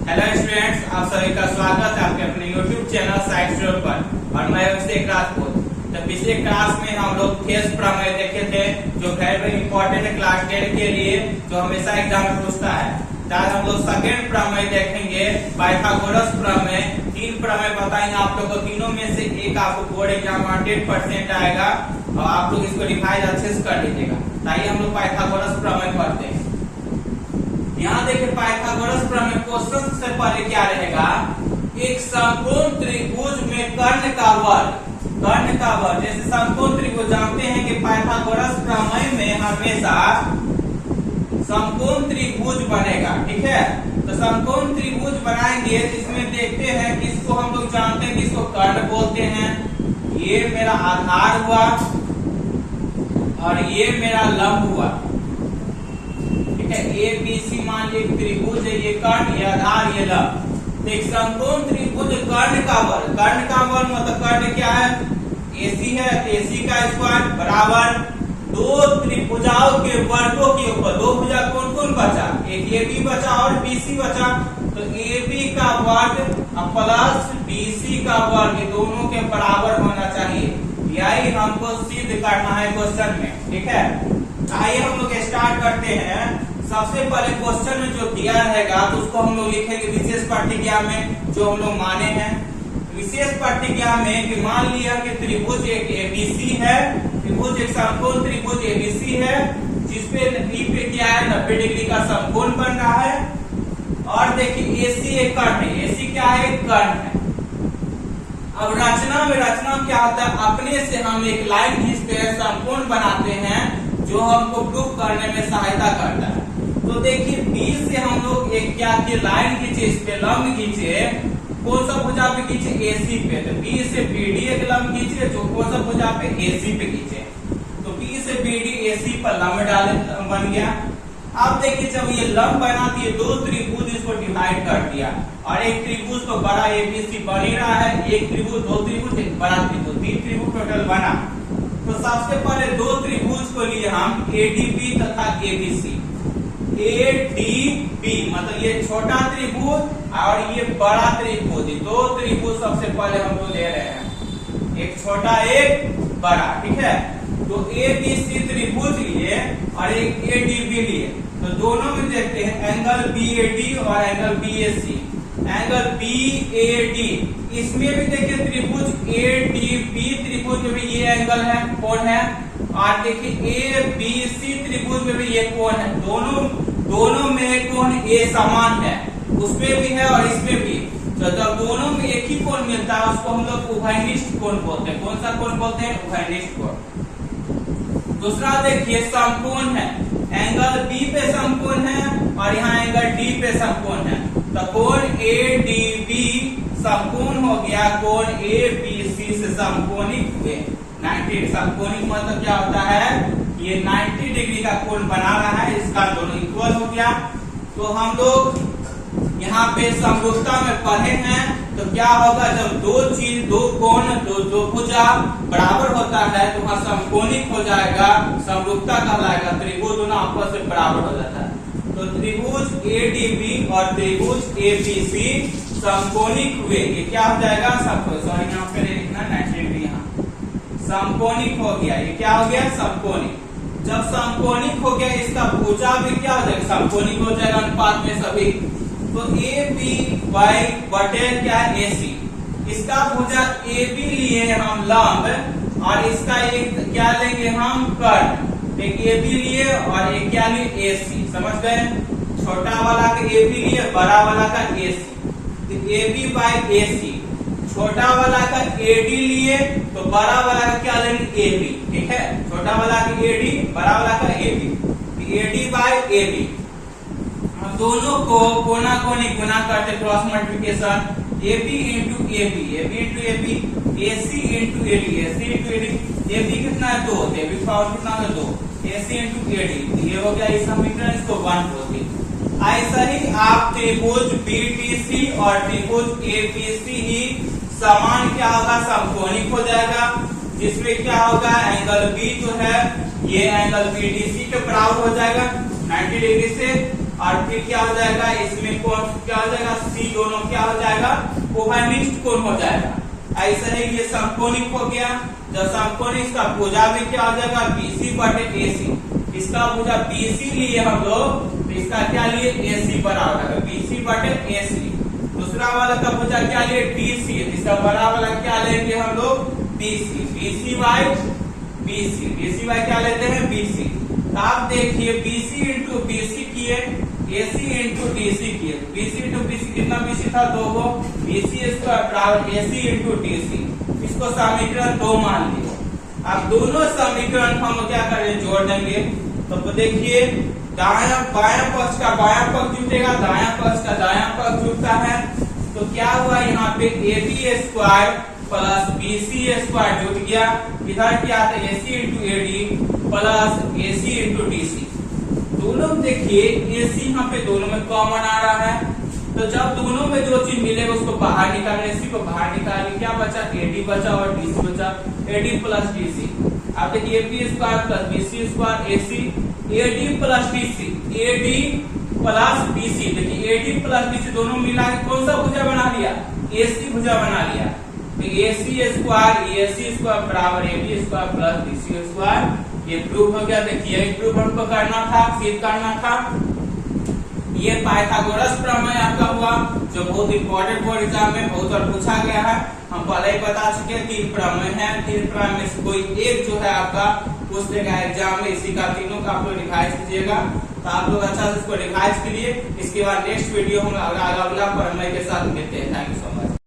Hello students, आप सभी का स्वागत है आपके अपने YouTube चैनल साइंस स्टूडियो पर। और मैं अभिषेक राजपूत। तो पिछले क्लास में हम लोग फेस प्रमेय देखे थे, जो वेरी इंपॉर्टेंट है क्लास 10 के लिए, जो हमेशा एग्जाम में पूछता है। आज हम लोग सेकेंड प्रमेय देखेंगे, पाइथागोरस प्रमेय। 3 प्रमेय बताएंगे आप लोग को, तीनों में से एक आपको बोर्ड एग्जाम 100% आएगा और आप लोग इसको रिवाइज अच्छे से कर लीजिएगा। ताकि हम लोग पाइथागोरस प्रमेय पढ़ते हैं। यहाँ देखिए पाइथागोरस प्रमेय क्वेश्चन से पहले क्या रहेगा, एक समकोण त्रिभुज में कर्ण का वर्ग। जैसे समकोण त्रिभुज जानते हैं कि पाइथागोरस प्रमेय में हमेशा समकोण त्रिभुज बनेगा, ठीक है। तो समकोण त्रिभुज बनाएंगे तो इसमें देखते हैं किसको हम लोग जानते हैं, किसको कर्ण बोलते हैं। ये मेरा आधार हुआ और ये मेरा लंब हुआ, ए बी सी मान लीजिए त्रिभुज है, ये कर्ण, ये आधार, ये लंब। तो एक समकोण त्रिभुज कर्ण का वर्ग मतलब कर्ण क्या है, AC है, AC का स्क्वायर बराबर 2 त्रिभुजाओं के वर्गों के ऊपर। 2 भुजा कौन कौन बचा, एक AB बचा और BC बचा। तो AB का वर्ग प्लस BC का वर्ग दोनों के बराबर होना चाहिए। यही हमको सिद्ध करना है क्वेश्चन में, ठीक है। आइए हम लोग स्टार्ट करते हैं। सबसे पहले क्वेश्चन में जो दिया रहेगा तो उसको हम लोग लिखेंगे विशेष प्रतिज्ञा में, जो हम लोग माने हैं विशेष प्रतिज्ञा में कि मान लिया कि त्रिभुज एक ABC है, त्रिभुज एक समकोण त्रिभुज ABC है, जिसपे E पे क्या है 90 डिग्री का समकोण बन रहा है। और देखिए AC एक कर्ण है, AC क्या है, कर्ण है। अब रचना क्या होता है, अपने से हम एक लाइन खींचते हैं, समकोण बनाते हैं, जो हमको प्रूफ करने में सहायता करता है। तो देखिए B से हम लोग एक क्या की लाइन खींचे, इस पे लंब खींचे, कौन सा भुजा पे खींचे, AC पे। तो B से BD एक लंब खींचे, जो कौन सा भुजा पे, AC पे खींचे। तो B से BD AC पर लंब डाले, बन गया। अब देखिए जब ये लंब बना दिए, 2 त्रिभुज इसको डिवाइड कर दिया, और एक त्रिभुज तो बड़ा ABC बन ही रहा है, एक त्रिभुज, 2 त्रिभुज, एक बड़ा त्रिभुज, 3 त्रिभुज टोटल बना। तो सबसे पहले 2 त्रिभुज को लिए हम ADB तथा ABC। ADB मतलब ये छोटा त्रिभुज और ये बड़ा त्रिभुज, 2 त्रिभुज सबसे पहले हम लोग ले रहे हैं, एक छोटा एक बड़ा, ठीक है। तो ABC त्रिभुज लिए और एक ADB लिए, तो दोनों में देखते हैं एंगल BAD और एंगल BAC। एंगल BAD इसमें भी देखिए त्रिभुज ADB त्रिभुज में भी ये एंगल है, कोण है। और देखिए ABC त्रिभुज में भी ये कोण है, दोनों में कोण A समान है, उसमें भी है और इसमें भी। तो जब दोनों में एक ही कोण मिलता है उसको हम लोग उभयनिष्ठ कोण बोलते हैं। कौन सा कोण बोलते हैं, उभयनिष्ठ कोण। दूसरा देखिए समकोण है, एंगल B पे समकोण है और यहाँ एंगल D पे समकोण है। तो कोण ADB समकोण हो गया, कोण ABC से समकोणिक हुए 90। समकोणिक मतलब क्या होता है, ये 90 डिग्री का कोण बना रहा है, इसका दोनों इक्वल हो गया। तो हम लोग यहाँ पे समरूपता में पढ़े हैं, तो क्या होगा जब दो कोण, दो भुजा बराबर होता है तो वहां समकोणिक हो जाएगा, समरूपता कहलाएगा, त्रिभुज दोनों आपस में बराबर हो जाता है। तो त्रिभुज ADB और त्रिभुज ABC समकोणिक हुए, ये क्या हो जाएगा, सॉरी यहाँ पे लिखना 90 डिग्री, यहाँ समकोणिक हो गया। ये क्या हो गया, समकोणिक। जब समकोणिक हो गया, इसका भुजा भी क्या हो जाएगा, समकोणिक हो जाएगा अनुपात में सभी। तो ABY बटे क्या, AC। इसका भुजा AB लिए हम लंब और इसका एक क्या लेंगे हम, कर्ण। एक AB लिए और एक क्या लिए, AC। समझ गए, छोटा वाला का AB लिए, बड़ा वाला का AC। तो AB by AC, छोटा वाला का AD लिए तो बड़ा वाला का क्या लेंगे, AB, ठीक है। छोटा वाला का AD, बड़ा वाला का AB। AD by AB, हम दोनों को कोना कोनी गुना करते, cross multiplication, AB into AB, AB into AB, AC into AD, AC into AD। AB कितना है, 2, AB पावर कितना है, 2, AC into AD। ये हो गया इस समीकरण, इसको 1 बोलते हैं। ऐसा ही आप त्रिभुज BDC और त्रिभुज ABC ही समान क्या होगा, समकोणिक हो जाएगा, जिसमें क्या होगा, एंगल B जो है ये एंगल BDC के बराबर हो जाएगा 90 डिग्री से। और फिर क्या हो जाएगा, इसमें कौन क्या हो जाएगा, C दोनों क्या हो जाएगा, ओवरनिस्ट कोण हो जाएगा। ऐसा ही ये समकोणिक हो गया। जब समकोणिक का भुजा भी क्या हो जाएगा, BC बटे AC। इसका भुजा BC लिए हम लोग, तो इसका क्या लिए, AC बराबर है BC बटे AC। दूसरा वाला का भुजा क्या लिए, DC, इसका बराबर वाला क्या लेंगे हम लोग, BC। BC by BC, BC by क्या लेते हैं, BC। तो आप देखिए BC इंटू BC किए, AC इंटू DC किए, BC इंटू BC कितना BC था, 2 गो, BC स्क्वायर बराबर AC इंटू DC। इसको समीकरण 2 मान लिए। अब दोनों समीकरण हम क्या करें, जोड़ देंगे। तो देखिए दायां बायां पक्ष का बायां पक्ष जुटेगा, दायां पक्ष का दायां पक्ष जुटता है। तो क्या हुआ, यहाँ पे AB square plus BC square जुट गया। इधर क्या था, AC into AD plus AC into DC। दोनों देखिए AC यहाँ पे दोनों में कॉमन आ रहा है। तो जब दोनों में जो चीज मिलेगा उसको बाहर निकालने, AC को बाहर निकालने, क्या बचा, AD बचा और DC बचा, AD प्लस DC। अब देखिए AB square plus BC square AC, AD plus DC, AD plus BC। देखिए AD प्लस BC दोनों मिला के कौन सा भुजा बना लिया, AC भुजा बना लिया। तो AC स्क्वायर बराबर AD square plus BC square, ये प्रूफ हो गया। देखिए प्रूफ हमको करना था, सिद्ध करना था। ये पाइथागोरस प्रमेय आपका हुआ, जो बहुत इंपॉर्टेंट बोर्ड एग्जाम में बहुत बार पूछा गया है। हम पहले ही बता चुके हैं 3 प्रमेय है, 3 प्रमेय में से कोई एक जो है आपका पूछ देगा एग्जाम में। इसी का तीनों का आप लोग रिवाइज कीजिएगा, तो आप लोग अच्छा से इसको रिवाइज कीजिए। इसके बाद नेक्स्ट वीडियो हम अगला प्रमेय के साथ मिलते हैं। Thank you so much.